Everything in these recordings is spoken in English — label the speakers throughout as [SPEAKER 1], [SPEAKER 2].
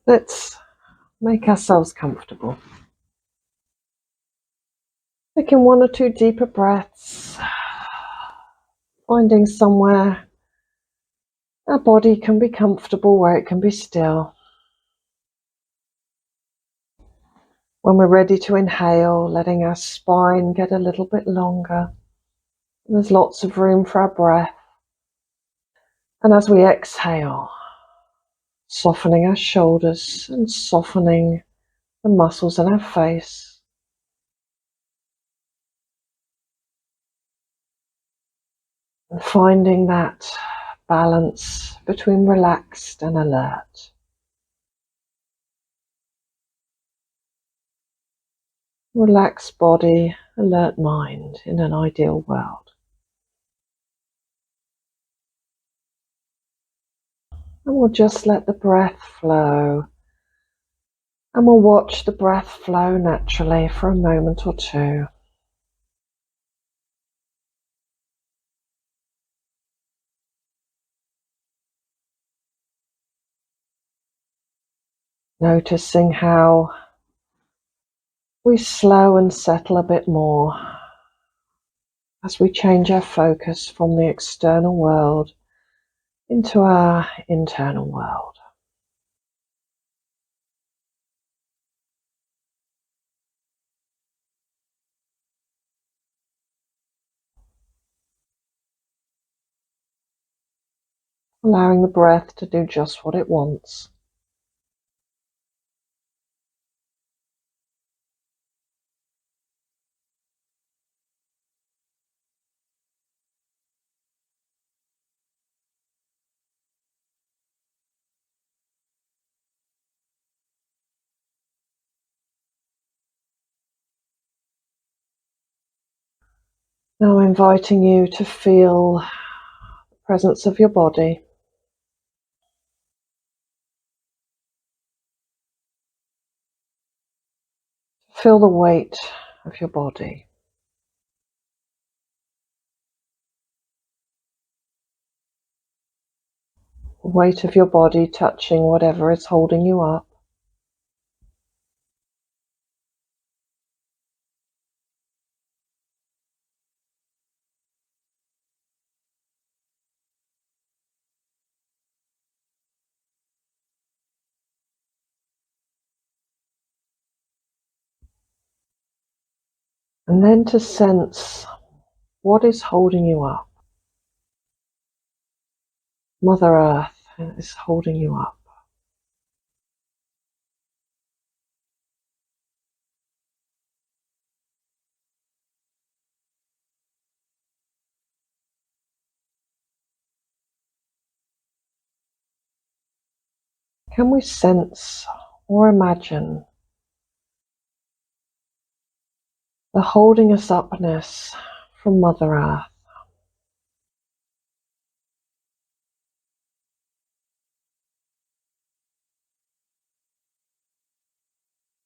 [SPEAKER 1] Let's make ourselves comfortable. Taking 1 or 2 deeper breaths, finding somewhere our body can be comfortable, where it can be still. When we're ready to inhale, letting our spine get a little bit longer. There's lots of room for our breath. And as we exhale, softening our shoulders and softening the muscles in our face. And finding that balance between relaxed and alert. Relaxed body, alert mind in an ideal world. And we'll just let the breath flow. And we'll watch the breath flow naturally for a moment or two. Noticing how we slow and settle a bit more as we change our focus from the external world into our internal world. Allowing the breath to do just what it wants. Now inviting you to feel the presence of your body. Feel the weight of your body. The weight of your body touching whatever is holding you up. And then to sense what is holding you up. Mother Earth is holding you up. Can we sense or imagine the holding us upness from Mother Earth?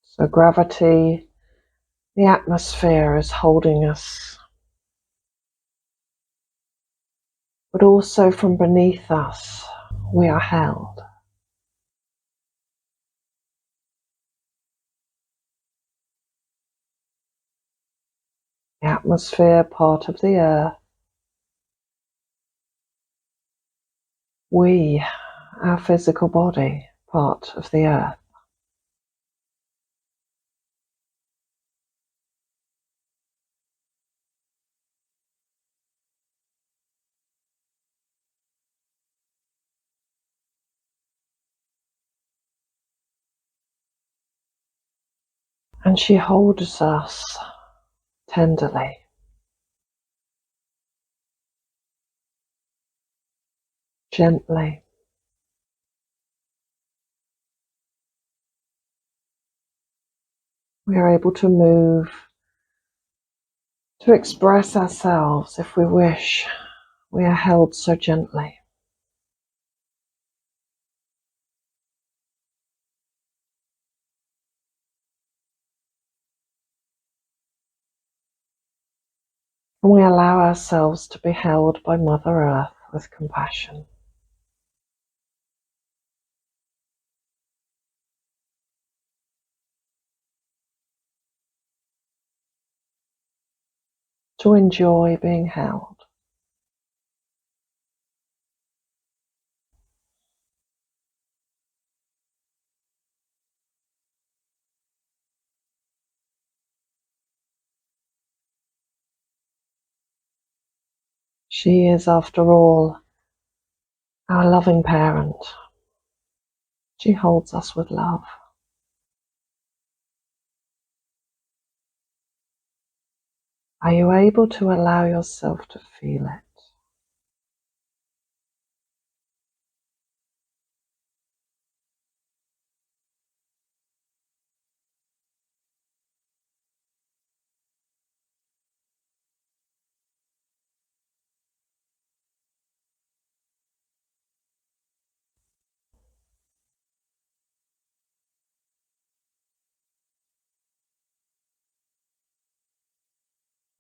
[SPEAKER 1] So gravity, the atmosphere is holding us, but also from beneath us, we are held. The atmosphere, part of the earth. We, our physical body, part of the earth. And she holds us tenderly. Gently. We are able to move, to express ourselves if we wish. We are held so gently. And we allow ourselves to be held by Mother Earth with compassion. to enjoy being held. She is, after all, our loving parent. She holds us with love. Are you able to allow yourself to feel it?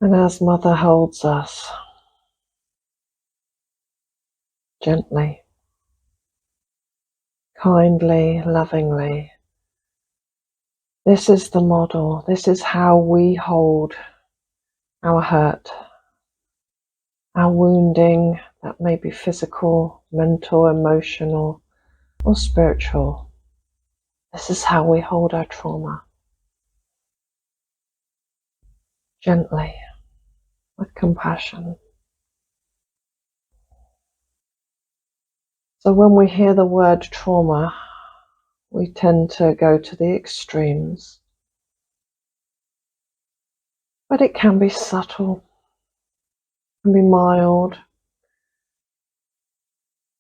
[SPEAKER 1] And as Mother holds us gently, kindly, lovingly, this is the model. This is how we hold our hurt, our wounding, that may be physical, mental, emotional, or spiritual. This is how we hold our trauma. Gently, with compassion. So when we hear the word trauma, we tend to go to the extremes. But it can be subtle, can be mild,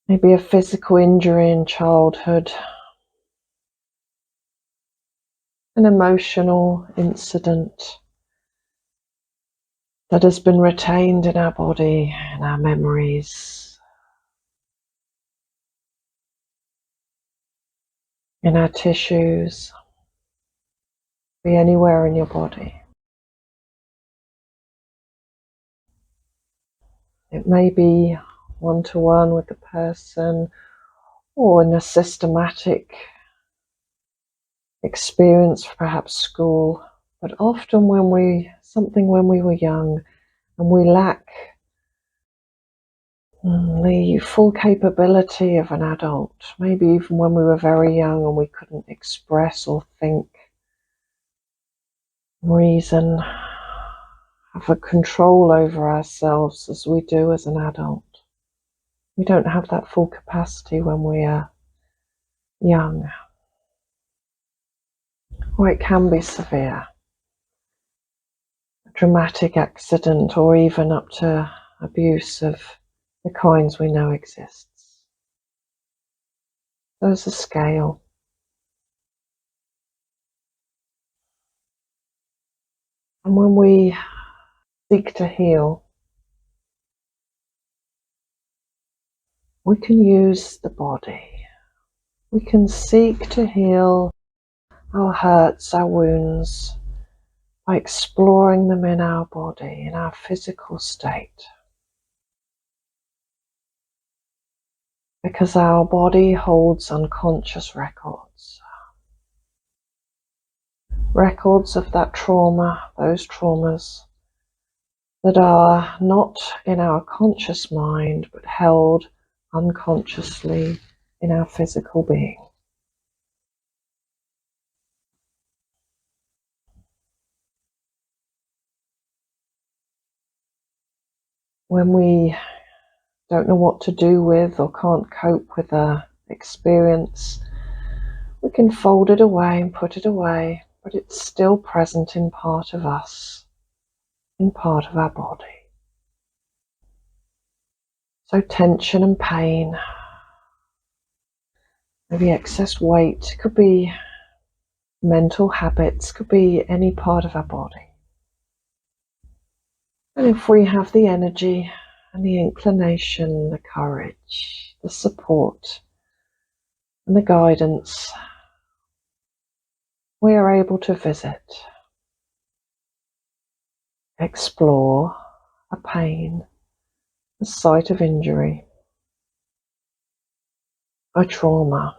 [SPEAKER 1] maybe a physical injury in childhood, an emotional incident that has been retained in our body, in our memories, in our tissues, be anywhere in your body. It may be one-to-one with the person, or in a systematic experience, perhaps school, but often when we were young and we lack the full capability of an adult, maybe even when we were very young and we couldn't express or think, reason, have a control over ourselves as we do as an adult. We don't have that full capacity when we are young. Or it can be severe. A dramatic accident, or even up to abuse of the kinds we know exists. There's a scale. And when we seek to heal, we can use the body. We can seek to heal our hurts, our wounds, by exploring them in our body, in our physical state. Because our body holds unconscious records. Records of that trauma, those traumas that are not in our conscious mind, but held unconsciously in our physical being. When we don't know what to do with or can't cope with an experience, we can fold it away and put it away, but it's still present in part of us, in part of our body. So tension and pain, maybe excess weight, could be mental habits, could be any part of our body. And if we have the energy and the inclination, the courage, the support, and the guidance, we are able to visit, explore a pain, a site of injury, a trauma,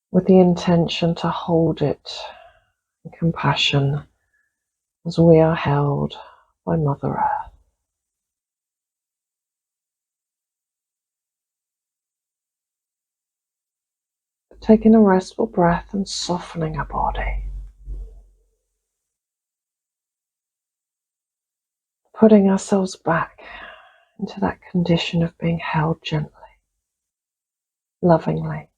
[SPEAKER 1] with the intention to hold it in compassion as we are held by Mother Earth. Taking a restful breath and softening our body. Putting ourselves back into that condition of being held gently, lovingly.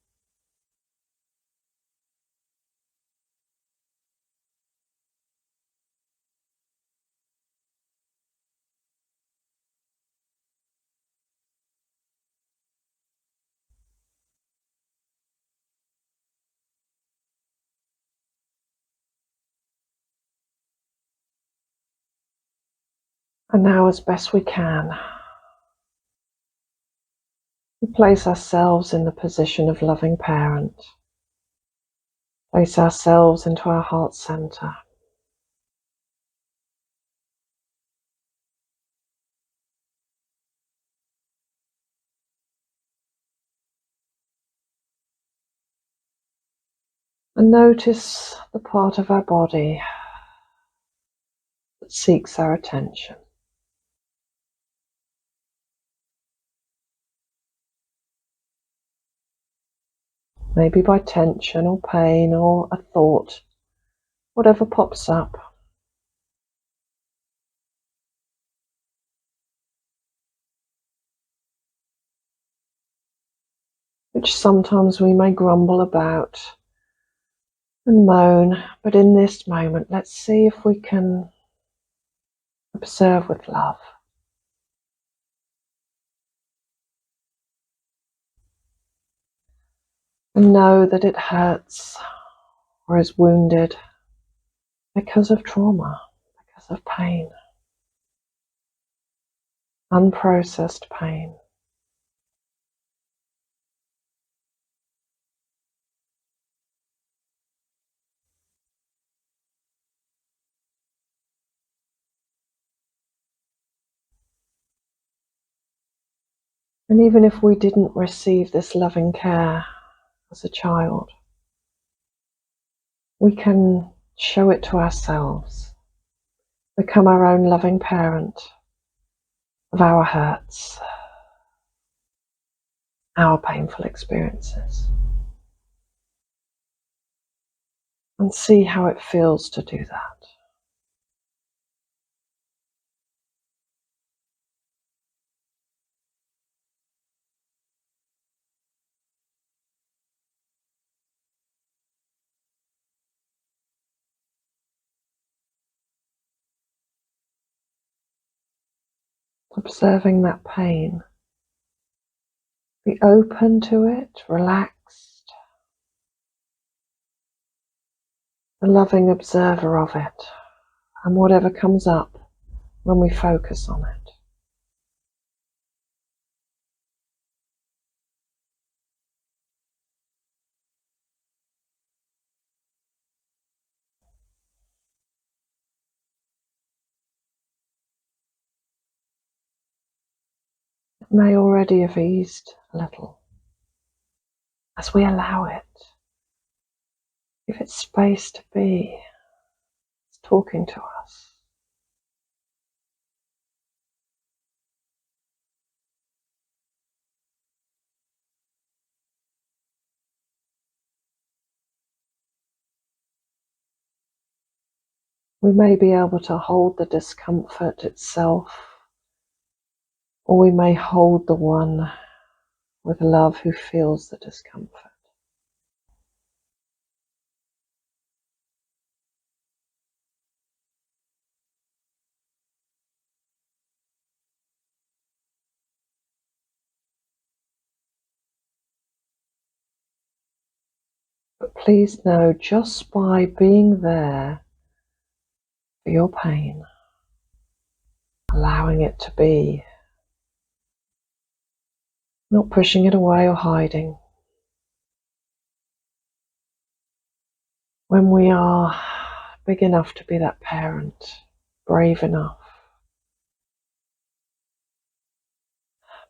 [SPEAKER 1] And now, as best we can, we place ourselves in the position of loving parent. Place ourselves into our heart center. And notice the part of our body that seeks our attention. Maybe by tension or pain or a thought, whatever pops up. Which sometimes we may grumble about and moan, but in this moment, let's see if we can observe with love. And know that it hurts or is wounded because of trauma, because of pain, unprocessed pain. And even if we didn't receive this loving care as a child, we can show it to ourselves, become our own loving parent of our hurts, our painful experiences, and see how it feels to do that. Observing that pain. Be open to it, relaxed, a loving observer of it, and whatever comes up when we focus on it. It may already have eased a little as we allow it. Give it space to be. It's talking to us. We may be able to hold the discomfort itself, or we may hold the one with love who feels the discomfort. But please know, just by being there for your pain, allowing it to be, not pushing it away or hiding. When we are big enough to be that parent, brave enough,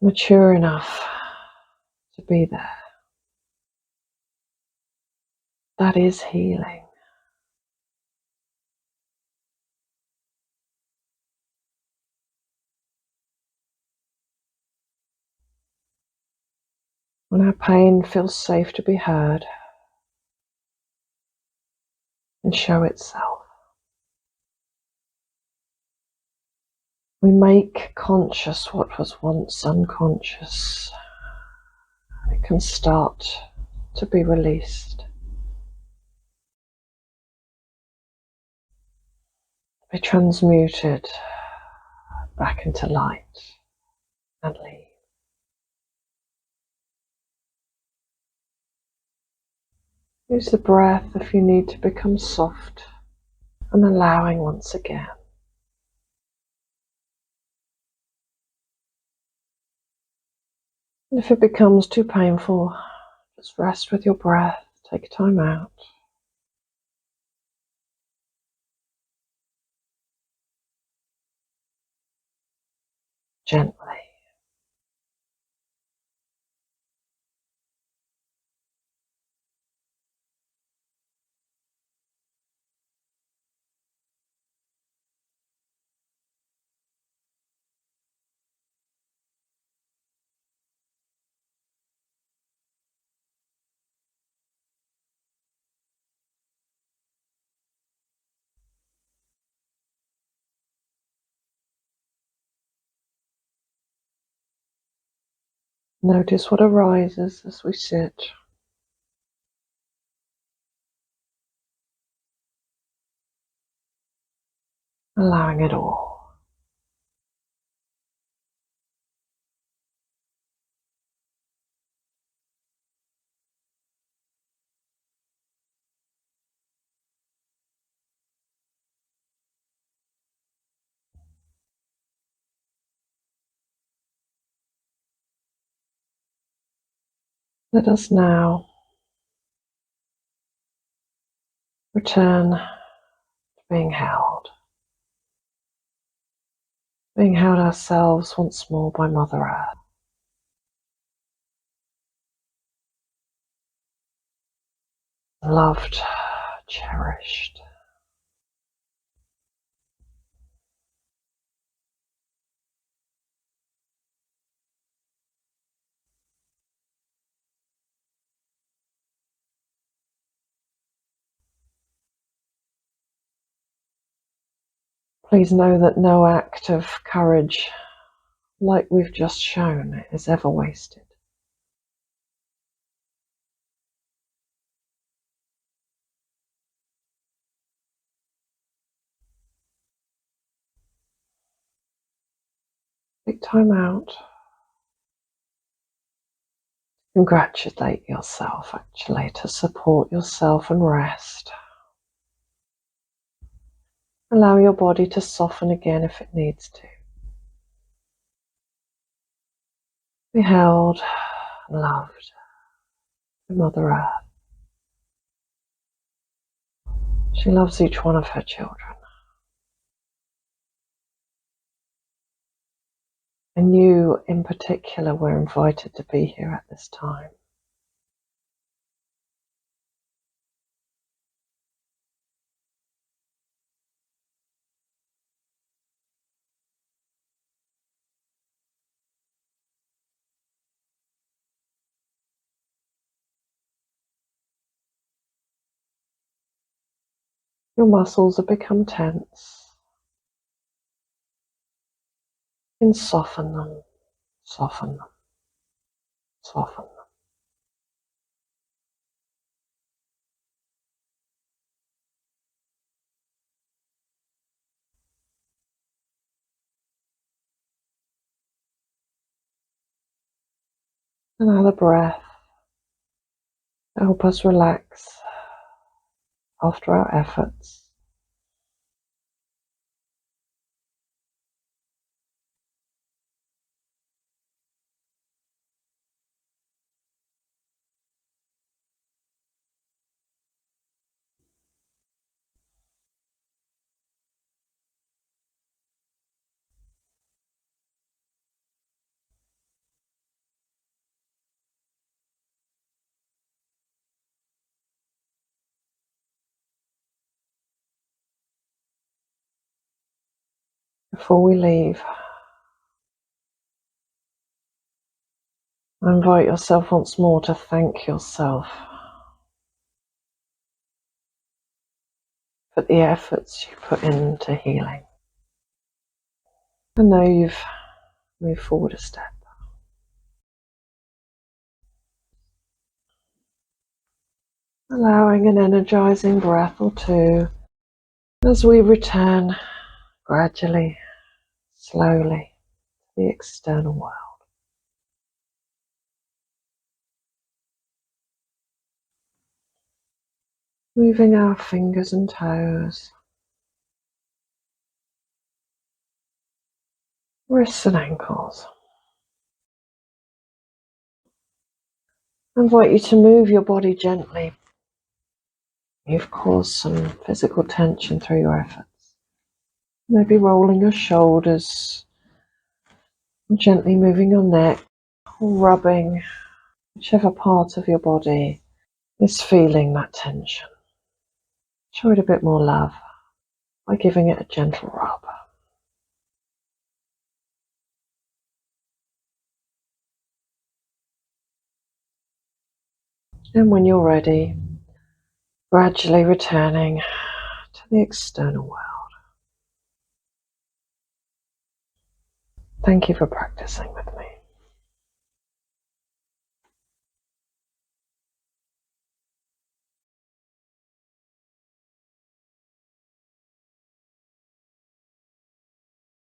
[SPEAKER 1] mature enough to be there, that is healing. When our pain feels safe to be heard and show itself, we make conscious what was once unconscious. It can start to be released, be transmuted back into light and leave. Use the breath if you need to become soft and allowing once again. And if it becomes too painful, just rest with your breath, take time out. Gently. Notice what arises as we sit. Allowing it all. Let us now return to being held. Being held ourselves once more by Mother Earth. Loved, cherished. Please know that no act of courage like we've just shown is ever wasted. Take time out. Congratulate yourself, actually, to support yourself and rest. Allow your body to soften again if it needs to. Be held, loved by Mother Earth. She loves each one of her children. And you, in particular, were invited to be here at this time. Your muscles have become tense. And soften them, soften them, soften them. Another breath. Help us relax after our efforts. Before we leave, Invite yourself once more to thank yourself for the efforts you put into healing. And now you've moved forward a step. Allowing an energizing breath or two as we return gradually, slowly to the external world. Moving our fingers and toes, wrists and ankles. I invite you to move your body gently. You've caused some physical tension through your efforts. Maybe rolling your shoulders, gently moving your neck, or rubbing whichever part of your body is feeling that tension. Show it a bit more love by giving it a gentle rub. And when you're ready, gradually returning to the external world. Thank you for practicing with me.